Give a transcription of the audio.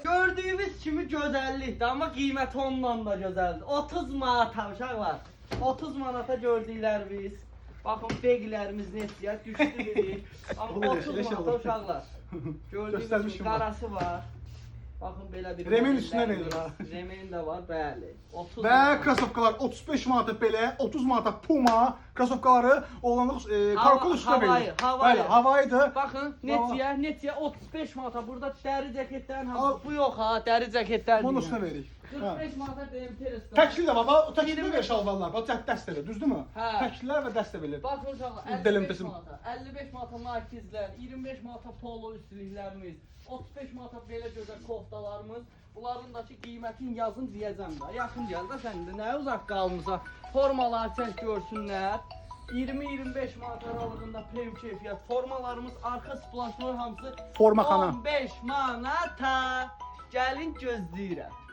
Gördüyünüz kimi gözəllikdir, amma qiymət ondan da gözəldir. 30 manata uşaqlar. 30 manata gördüklər biz. Baxın beqlərimiz necə düşdü biri. Amma 30 manata uşaqlar. Gördüyünüz kimi qarası var. Baxın belə bir Remin üstünə verilir ha. Remin də var, bəli. 30 Və krasovkalar 35 manata belə, 30 manata Puma krasovkaları oğlanlıq karkol üstünə verilir. Bəli, havayıdır. Baxın, neçəyə 35 manata. Burada dəri cəketlərin hamısı. Bu yox ha, dəri cəketlər. Bunun üstünə veririk. 45 manata BMT-lər. Təkli də var, o təkli də şalvarlar. Bax, dəst verir, düzdürmü? Hə. Təklilər və dəst verir. Baxın uşaqlar, 55 manata, 55 manata markizlər, 25 manata polo üstünlüklərimiz, 35 manata belə gözəl koftalarımız. Bunlarındakı qiymətin yazın deyəcəm də. Yaxın gəl də sən də nə uzaq qalmısan. Formaları çək görsünlər. 20-25 manat aralığında prem keyfiyyət formalarımız, arxa splaşlar hamısı Forma xana. 15 manata. Gəlin gözləyirəm.